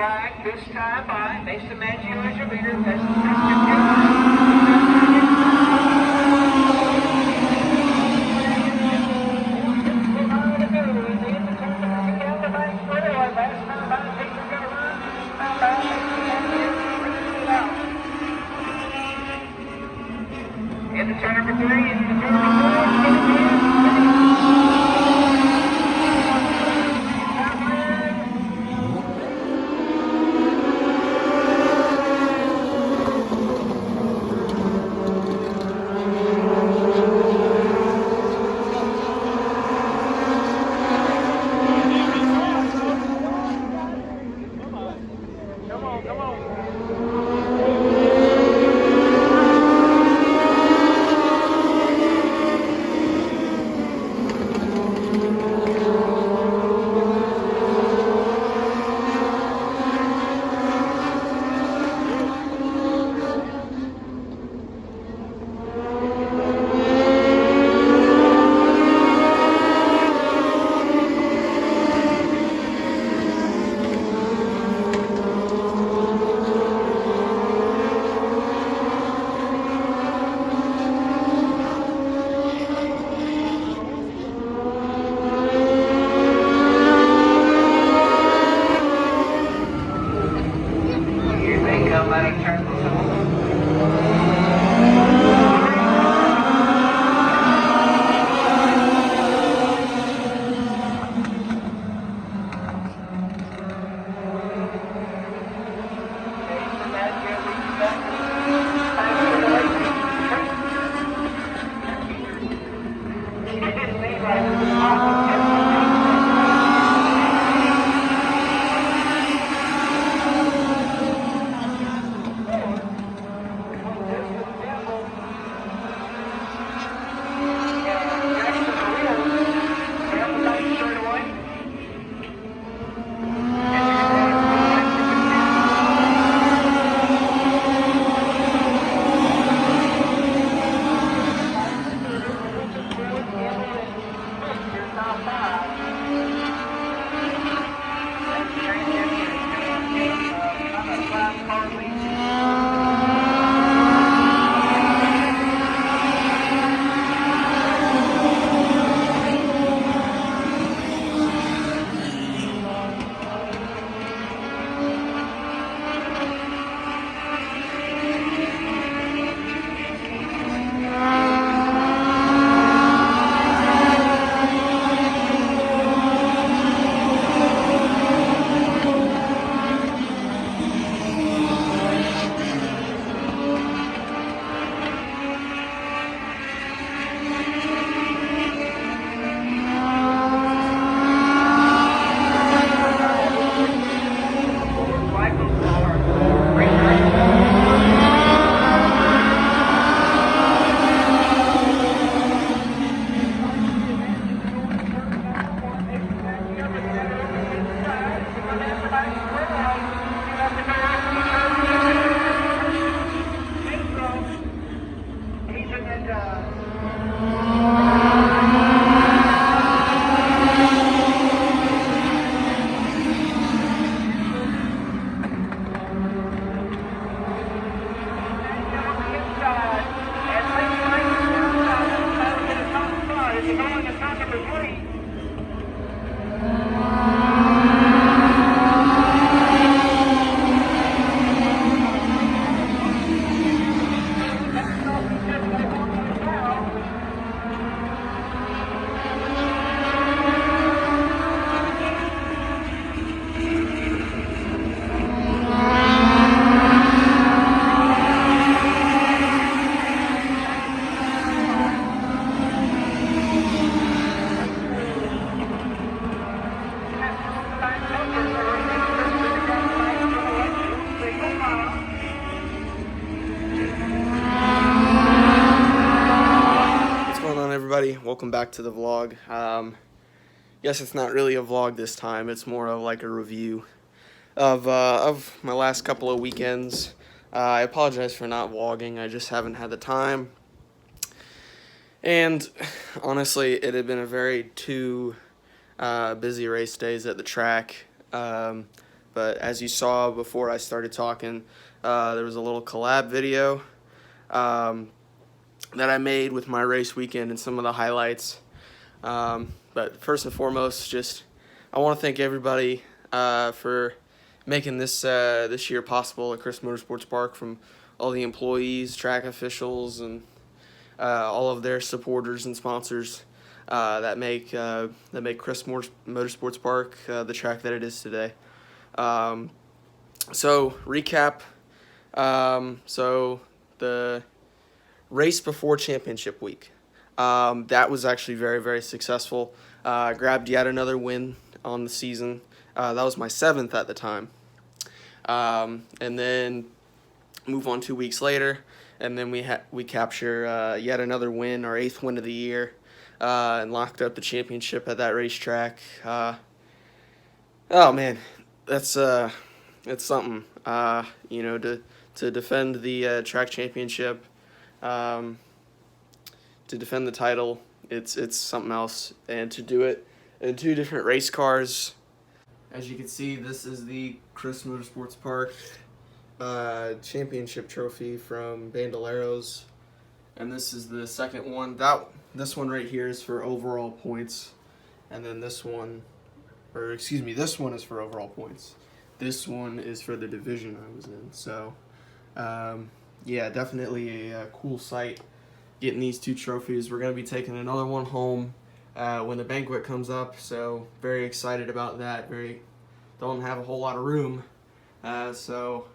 right this time by. Next to match you as your leader. That's into turn number 3, into turn number 4, Welcome back to the vlog. Yes, it's not really a vlog this time. It's more of like a review of my last couple of weekends. I apologize for not vlogging. I just haven't had the time. And honestly, it had been a very two busy race days at the track. but as you saw before I started talking, there was a little collab video that I made with my race weekend and some of the highlights. But first and foremost, just I want to thank everybody for making this year possible at Chris Motorsports Park, from all the employees, track officials, and all of their supporters and sponsors that make Chris Motorsports Park the track that it is today. So recap. So the race before championship week, that was actually very, very successful. Grabbed yet another win on the season. That was my 7th at the time. And then move on 2 weeks later, and then we capture yet another win, our 8th win of the year, and locked up the championship at that racetrack. Oh man, that's something. To defend the track championship, to defend the title, it's something else, and to do it in 2 different race cars. As you can see, this is the Chris Motorsports Park championship trophy from Bandoleros, and this is the second one. This one right here is for overall points, and then this one is for overall points. This one is for the division I was in. So, yeah, definitely a cool sight getting these 2 trophies. We're going to be taking another one home when the banquet comes up, so very excited about that. Don't have a whole lot of room, so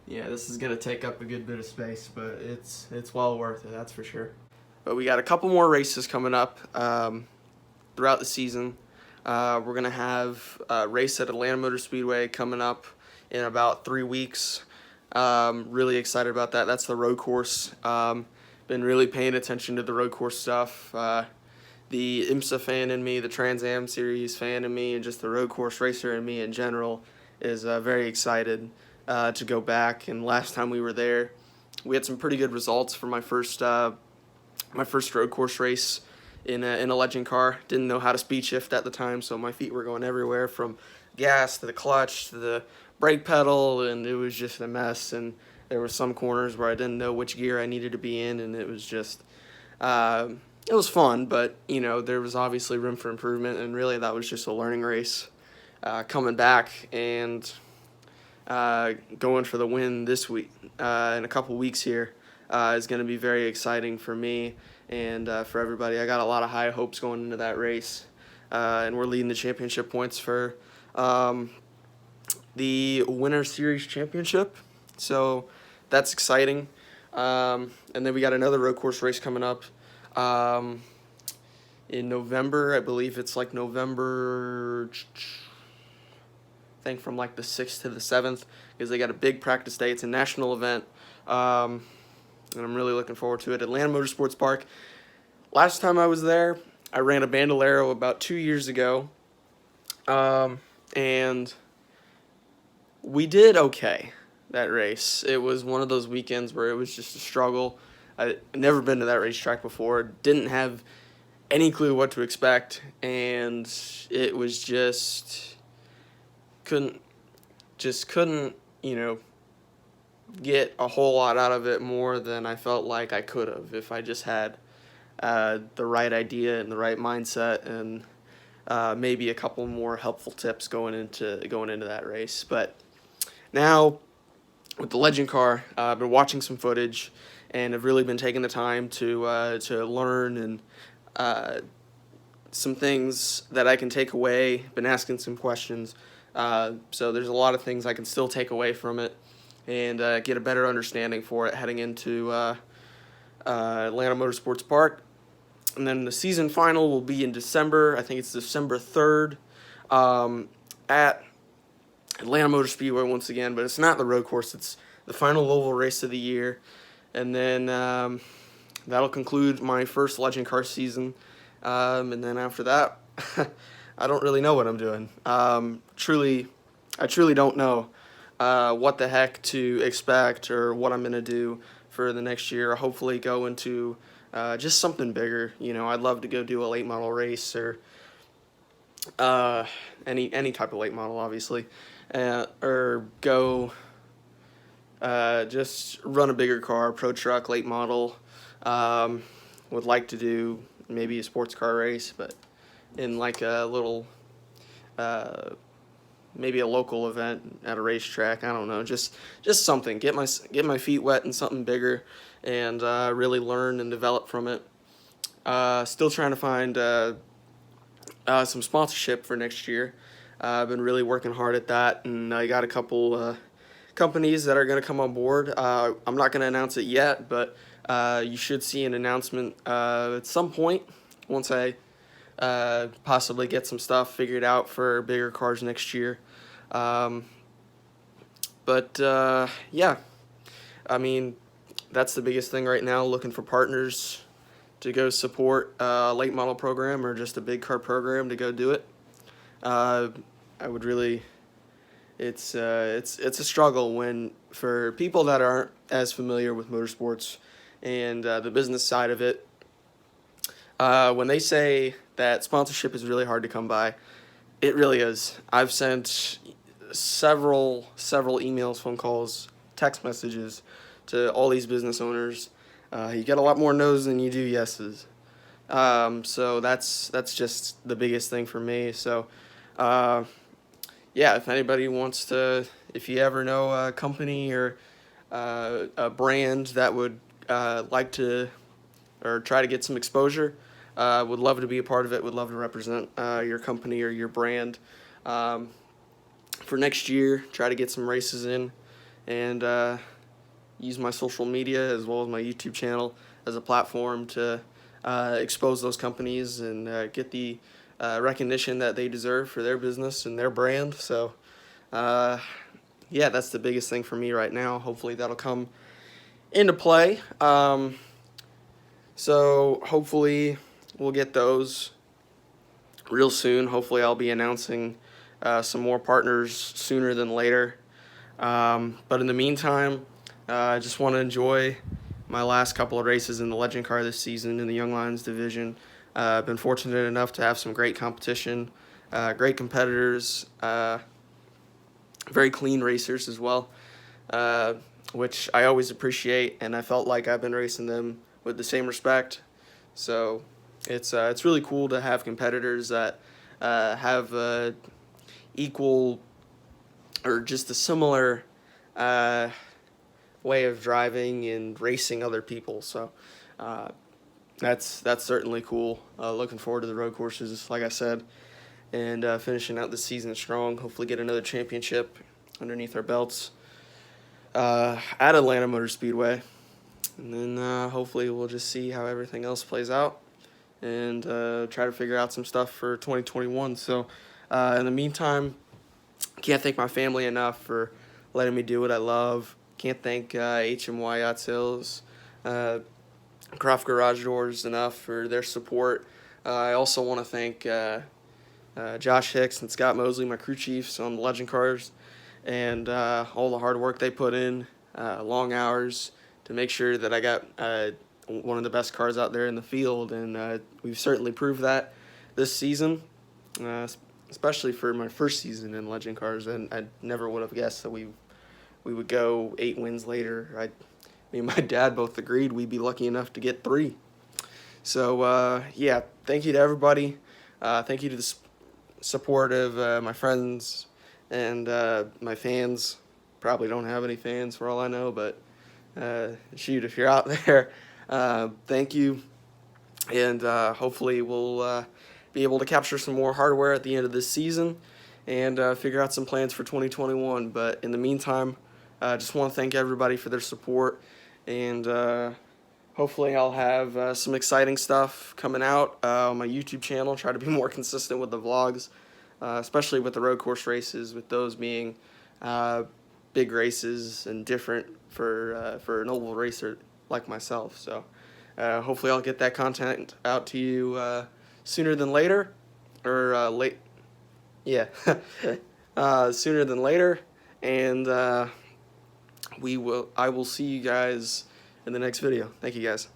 yeah, this is going to take up a good bit of space, but it's well worth it, that's for sure. But we got a couple more races coming up throughout the season. We're going to have a race at Atlanta Motor Speedway coming up in about 3 weeks. Really excited about that. That's the road course. Been really paying attention to the road course stuff. The IMSA fan in me, the Trans Am Series fan in me, and just the road course racer in me in general is very excited to go back. And last time we were there, we had some pretty good results for my first road course race in a legend car. Didn't know how to speed shift at the time, so my feet were going everywhere from gas to the clutch to the brake pedal, and it was just a mess. And there were some corners where I didn't know which gear I needed to be in, and it was just it was fun, but there was obviously room for improvement, and really that was just a learning race. Coming back and going for the win this week in a couple weeks here is going to be very exciting for me and for everybody. I got a lot of high hopes going into that race, and we're leading the championship points for the Winter Series Championship, so that's exciting. And then we got another road course race coming up in November. I believe it's like November, I think from like the 6th to the 7th, because they got a big practice day. It's a national event, and I'm really looking forward to it. Atlanta Motorsports Park. Last time I was there, I ran a Bandolero about 2 years ago, and we did okay that race. It was one of those weekends where it was just a struggle. I'd never been to that racetrack before, didn't have any clue what to expect, and it was couldn't get a whole lot out of it more than I felt like I could have if I just had the right idea and the right mindset, and maybe a couple more helpful tips going into that race. But now with the legend car, I've been watching some footage and have really been taking the time to learn and some things that I can take away. Been asking some questions, so there's a lot of things I can still take away from it and get a better understanding for it heading into Atlanta Motorsports Park. And then the season final will be in December. I think it's December 3rd at Atlanta Motor Speedway once again, but it's not the road course. It's the final oval race of the year. And then that'll conclude my first legend car season. And then after that, I don't really know what I'm doing. I truly don't know what the heck to expect or what I'm going to do for the next year. Hopefully go into just something bigger. I'd love to go do a late model race or any type of late model, obviously, or go just run a bigger car, pro truck, late model. Would like to do maybe a sports car race, but in like a little, maybe a local event at a racetrack. I don't know, just something. Get my feet wet in something bigger, and really learn and develop from it. Still trying to find some sponsorship for next year. I've been really working hard at that, and I got a couple companies that are going to come on board. I'm not going to announce it yet, but you should see an announcement at some point once I possibly get some stuff figured out for bigger cars next year. Yeah, I mean, that's the biggest thing right now, looking for partners to go support a late model program or just a big car program to go do it. I would really, it's a struggle for people that aren't as familiar with motorsports and the business side of it. When they say that sponsorship is really hard to come by, it really is. I've sent several emails, phone calls, text messages to all these business owners. You get a lot more no's than you do yeses. So that's just the biggest thing for me. So, yeah, if anybody wants to, if you ever know a company or a brand that would like to or try to get some exposure, would love to be a part of it, would love to represent your company or your brand for next year, try to get some races in, and use my social media as well as my YouTube channel as a platform to expose those companies and get the recognition that they deserve for their business and their brand. So, yeah, that's the biggest thing for me right now. Hopefully that'll come into play. So hopefully we'll get those real soon. Hopefully I'll be announcing some more partners sooner than later. But in the meantime, I just want to enjoy my last couple of races in the Legend car this season in the Young Lions division. I've been fortunate enough to have some great competition, great competitors, very clean racers as well, which I always appreciate, and I felt like I've been racing them with the same respect. So it's really cool to have competitors that have equal or just a similar way of driving and racing other people. So that's certainly cool. Looking forward to the road courses, like I said, and finishing out the season strong. Hopefully get another championship underneath our belts at Atlanta Motor Speedway. And then hopefully we'll just see how everything else plays out and try to figure out some stuff for 2021. So in the meantime, can't thank my family enough for letting me do what I love. Can't thank HMY Yacht Sales, Croft Garage Doors enough for their support. I also want to thank Josh Hicks and Scott Mosley, my crew chiefs on the Legend cars, and all the hard work they put in, long hours, to make sure that I got one of the best cars out there in the field, and we've certainly proved that this season, especially for my first season in Legend cars, and I never would have guessed that we would go 8 wins later. Me and my dad both agreed we'd be lucky enough to get 3. So, yeah, thank you to everybody. Thank you to the support of my friends and my fans. Probably don't have any fans for all I know, but shoot, if you're out there, thank you, and hopefully we'll be able to capture some more hardware at the end of this season and figure out some plans for 2021. But in the meantime, I just want to thank everybody for their support, and hopefully I'll have some exciting stuff coming out on my YouTube channel. Try to be more consistent with the vlogs, especially with the road course races, with those being big races and different for an oval racer like myself. So hopefully I'll get that content out to you sooner than later, or sooner than later, and I will see you guys in the next video. Thank you, guys.